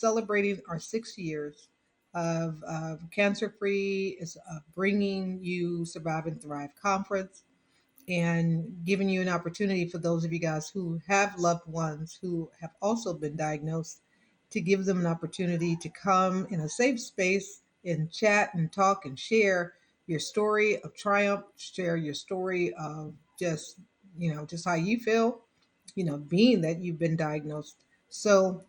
celebrating our 6 years of Cancer Free, is bringing you Survive and Thrive conference and giving you an opportunity for those of you guys who have loved ones who have also been diagnosed to give them an opportunity to come in a safe space and chat and talk and share your story of triumph, share your story of just, just how you feel, being that you've been diagnosed. So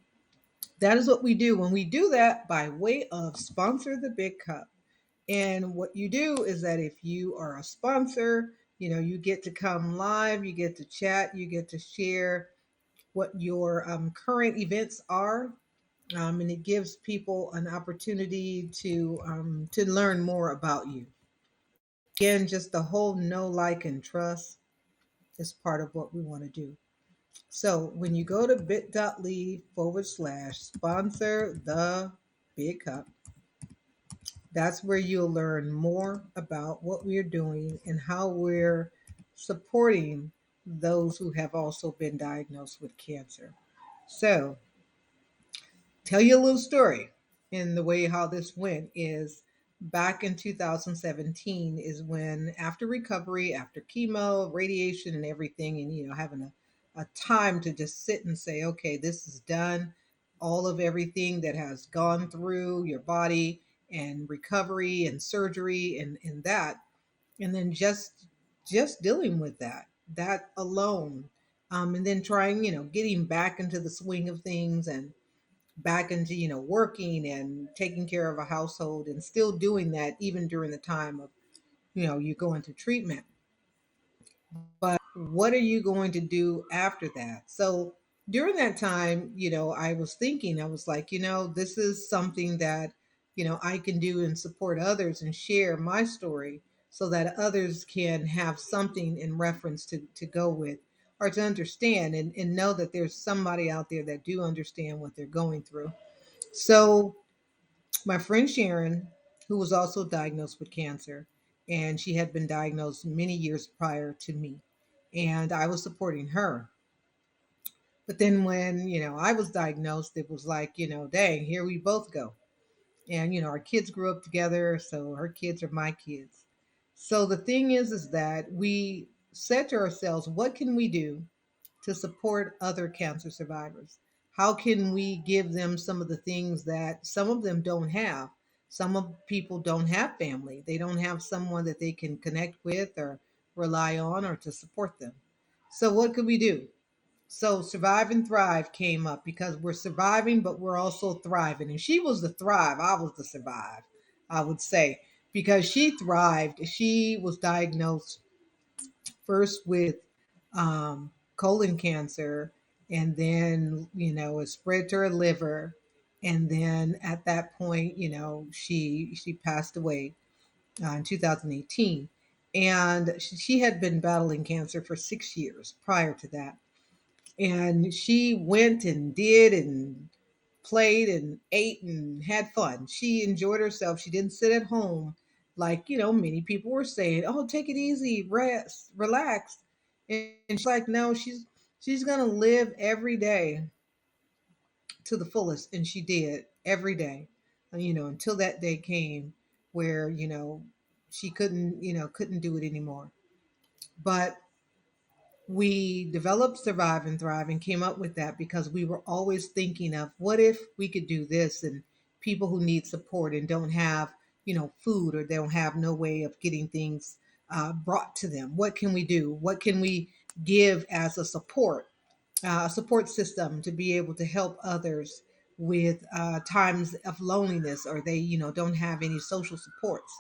that is what we do. When we do that by way of Sponsor the Big Cup. And what you do is that if you are a sponsor, you get to come live, you get to chat, you get to share what your current events are, and it gives people an opportunity to learn more about you. Again, just the whole know, like, and trust is part of what we want to do. So when you go to bit.ly/sponsor the big cup, that's where you'll learn more about what we're doing and how we're supporting those who have also been diagnosed with cancer. So, tell you a little story. In the way how this went is back in 2017 is when, after recovery, after chemo, radiation, and everything, and having a time to just sit and say, okay, this is done. All of everything that has gone through your body and recovery and surgery and that, and then just dealing with that alone, and then trying, getting back into the swing of things and back into working and taking care of a household and still doing that even during the time of you go into treatment. But what are you going to do after that? So during that time, I was thinking, I was like, this is something that I can do and support others and share my story so that others can have something in reference to go with or to understand and know that there's somebody out there that do understand what they're going through. So my friend Sharon, who was also diagnosed with cancer, and she had been diagnosed many years prior to me, and I was supporting her. But then when, I was diagnosed, it was like, dang, here we both go. And, our kids grew up together, so her kids are my kids. So the thing is that we said to ourselves, what can we do to support other cancer survivors? How can we give them some of the things that some of them don't have? Some of people don't have family. They don't have someone that they can connect with or rely on or to support them. So what could we do? So Survive and Thrive came up because we're surviving, but we're also thriving. And she was the thrive, I was the survive, I would say, because she thrived. She was diagnosed first with colon cancer, and then it spread to her liver, and then at that point, she passed away in 2018, and she had been battling cancer for 6 years prior to that, and she went and did and played and ate and had fun. She enjoyed herself. She didn't sit at home like, many people were saying, "Oh, take it easy, rest, relax." And she's like, "No, she's going to live every day to the fullest." And she did every day. Until that day came where, she couldn't do it anymore. But we developed Survive and Thrive and came up with that because we were always thinking of what if we could do this, and people who need support and don't have, food, or they don't have no way of getting things brought to them. What can we do? What can we give as a support system to be able to help others with times of loneliness, or they, don't have any social supports?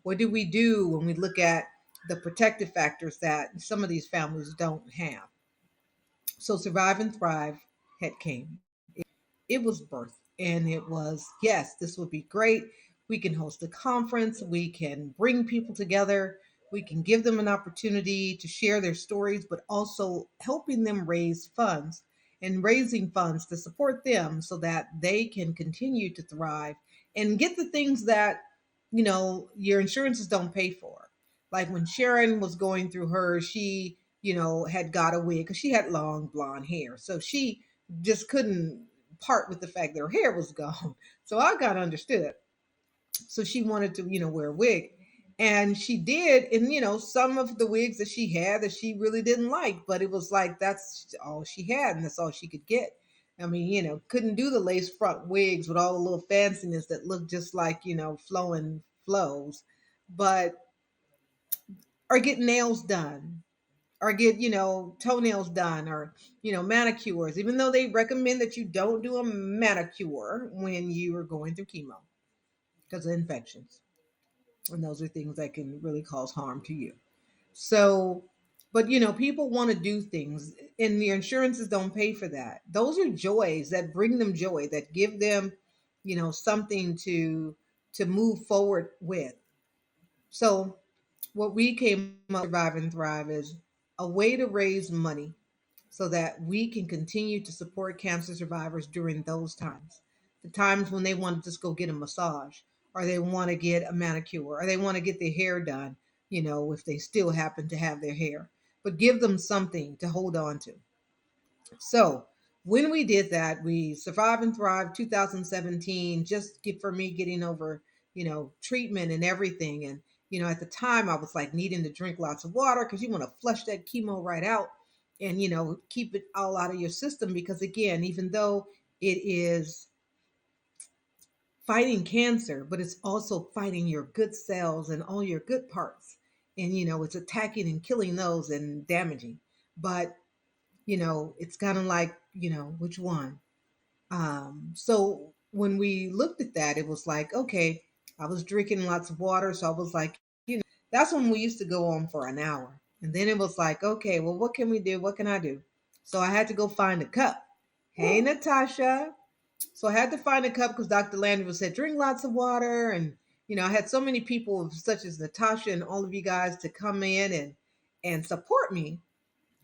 What do we do when we look at the protective factors that some of these families don't have? So Survive and Thrive had came. It was birth, and it was, yes, this would be great. We can host a conference, we can bring people together, we can give them an opportunity to share their stories, but also helping them raise funds and raising funds to support them so that they can continue to thrive and get the things that your insurances don't pay for. Like when Sharon was going through hers, she had got a wig because she had long blonde hair, so she just couldn't part with the fact that her hair was gone. So I got understood. So she wanted to, wear a wig. And she did. And, some of the wigs that she had that she really didn't like, but it was like that's all she had and that's all she could get. I mean, couldn't do the lace front wigs with all the little fanciness that looked just like, flowing flows. But, or get nails done, or get, toenails done, or, manicures, even though they recommend that you don't do a manicure when you are going through chemo because of infections. And those are things that can really cause harm to you. So, but people want to do things and the insurances don't pay for that. Those are joys that bring them joy, that give them, something to move forward with. So, what we came up with Survive and Thrive is a way to raise money so that we can continue to support cancer survivors during those times. The times when they want to just go get a massage, or they want to get a manicure, or they want to get their hair done, if they still happen to have their hair. But give them something to hold on to. So when we did that, we Survive and Thrive 2017, just for me getting over, treatment and everything. And, at the time I was like needing to drink lots of water because you want to flush that chemo right out and, keep it all out of your system. Because again, even though it is fighting cancer, but it's also fighting your good cells and all your good parts. And, it's attacking and killing those and damaging. But it's kind of like, which one? So when we looked at that, it was like, okay, I was drinking lots of water. So I was like, that's when we used to go on for an hour. And then it was like, okay, well, what can we do? What can I do? So I had to go find a cup. Hey, Natasha. So I had to find a cup because Dr. Landry said, drink lots of water. And, I had so many people such as Natasha and all of you guys to come in and support me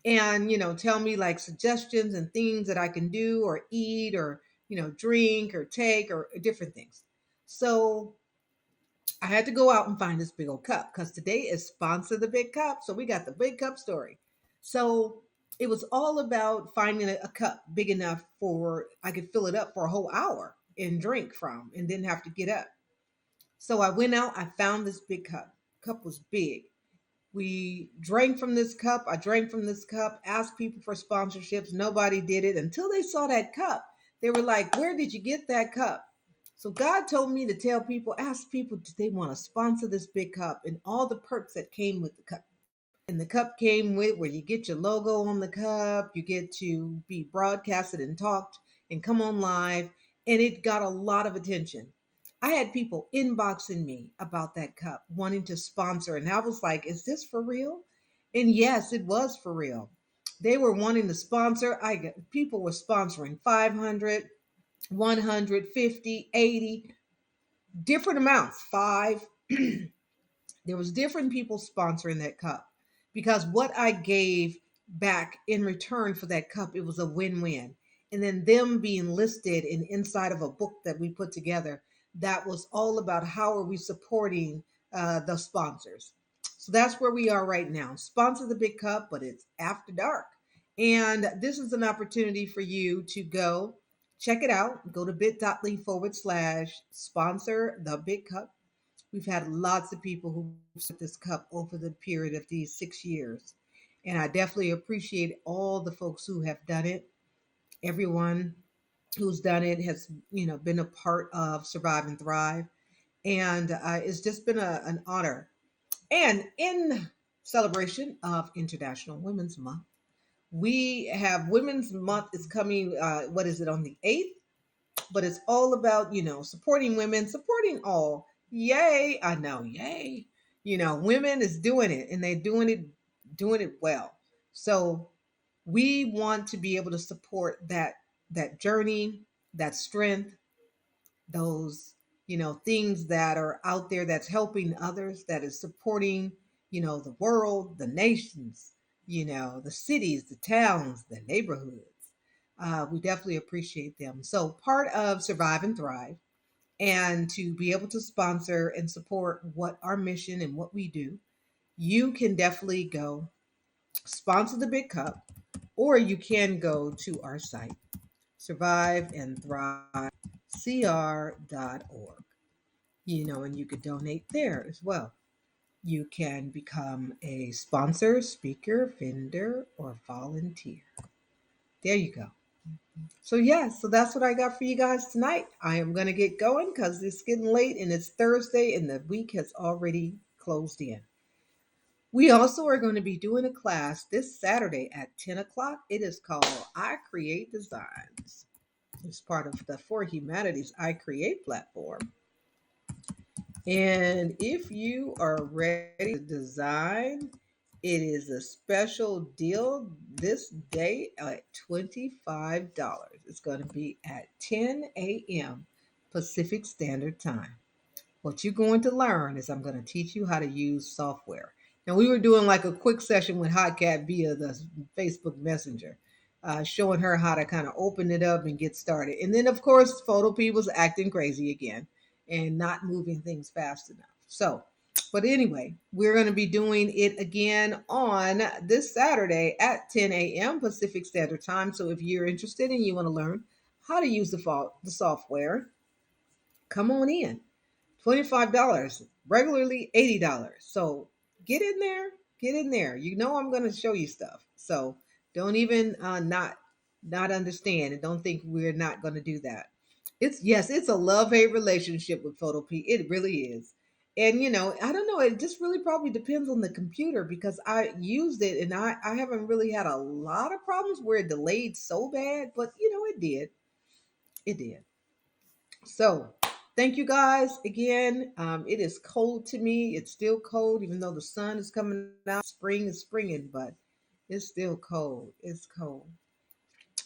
and tell me like suggestions and things that I can do or eat or drink or take or different things. So I had to go out and find this big old cup because today is sponsor the big cup. So we got the big cup story. So it was all about finding a cup big enough for I could fill it up for a whole hour and drink from and didn't have to get up. So I went out, I found this big cup. Cup was big. We drank from this cup. I drank from this cup, asked people for sponsorships. Nobody did it until they saw that cup. They were like, where did you get that cup? So God told me to tell people, ask people, do they want to sponsor this big cup and all the perks that came with the cup. And the cup came with where you get your logo on the cup, you get to be broadcasted and talked and come on live. And it got a lot of attention. I had people inboxing me about that cup, wanting to sponsor. And I was like, is this for real? And yes, it was for real. They were wanting to sponsor. People were sponsoring 500, 150, 80, different amounts, five. There was different people sponsoring that cup because what I gave back in return for that cup, it was a win-win. And then them being listed inside of a book that we put together, that was all about how are we supporting the sponsors. So that's where we are right now. Sponsor the big cup, but it's after dark. And this is an opportunity for you to go check it out. Go to bit.ly/sponsor the big cup. We've had lots of people who set this cup over the period of these 6 years. And I definitely appreciate all the folks who have done it. Everyone who's done it has, been a part of Survive and Thrive. And it's just been an honor. And in celebration of International Women's Month, we have Women's Month is coming, what is it, on the 8th? But it's all about, supporting women, supporting all. Yay. I know. Yay. Women is doing it and they're doing it well. So we want to be able to support that journey, that strength, those, things that are out there that's helping others, that is supporting, the world, the nations, the cities, the towns, the neighborhoods. We definitely appreciate them. So, part of Survive and Thrive, and to be able to sponsor and support what our mission and what we do, you can definitely go sponsor the big cup, or you can go to our site, Survive and Thrive CR.org. And you could donate there as well. You can become a sponsor, speaker, vendor, or volunteer. There you go. So, yeah, so that's what I got for you guys tonight. I am going to get going because it's getting late and it's Thursday and the week has already closed in. We also are going to be doing a class this Saturday at 10 o'clock. It is called I Create Designs. It's part of the For Humanities I Create platform. And if you are ready to design, it is a special deal this day at $25. It's going to be at 10 a.m. Pacific Standard Time. What you're going to learn is I'm going to teach you how to use software. Now, we were doing like a quick session with Hotcat via the Facebook Messenger, showing her how to kind of open it up and get started. And then, of course, Photopea was acting crazy again and not moving things fast enough. So, but anyway, we're going to be doing it again on this Saturday at 10 a.m. Pacific Standard Time. So if you're interested and you want to learn how to use the software, come on in. $25, regularly $80. So get in there. I'm going to show you stuff. So don't even not understand and don't think we're not going to do that. It's a love-hate relationship with Photopea. It really is. And I don't know, it just really probably depends on the computer because I used it and I haven't really had a lot of problems where it delayed so bad, but it did. It did. So, thank you guys again. It is cold to me. It's still cold, even though the sun is coming out. Spring is springing, but it's still cold. It's cold.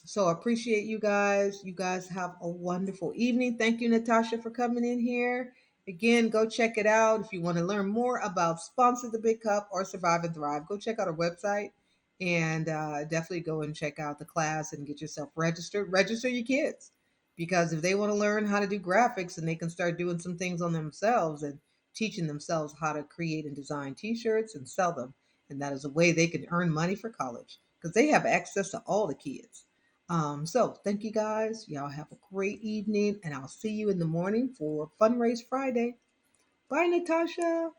So, I appreciate you guys. You guys have a wonderful evening. Thank you, Natasha, for coming in here. Again, go check it out. If you want to learn more about Sponsor the Big Cup or Survive and Thrive, go check out our website and definitely go and check out the class and get yourself registered. Register your kids because if they want to learn how to do graphics and they can start doing some things on themselves and teaching themselves how to create and design t-shirts and sell them, and that is a way they can earn money for college because they have access to all the kids. So thank you guys. Y'all have a great evening, and I'll see you in the morning for Fundraise Friday. Bye, Natasha.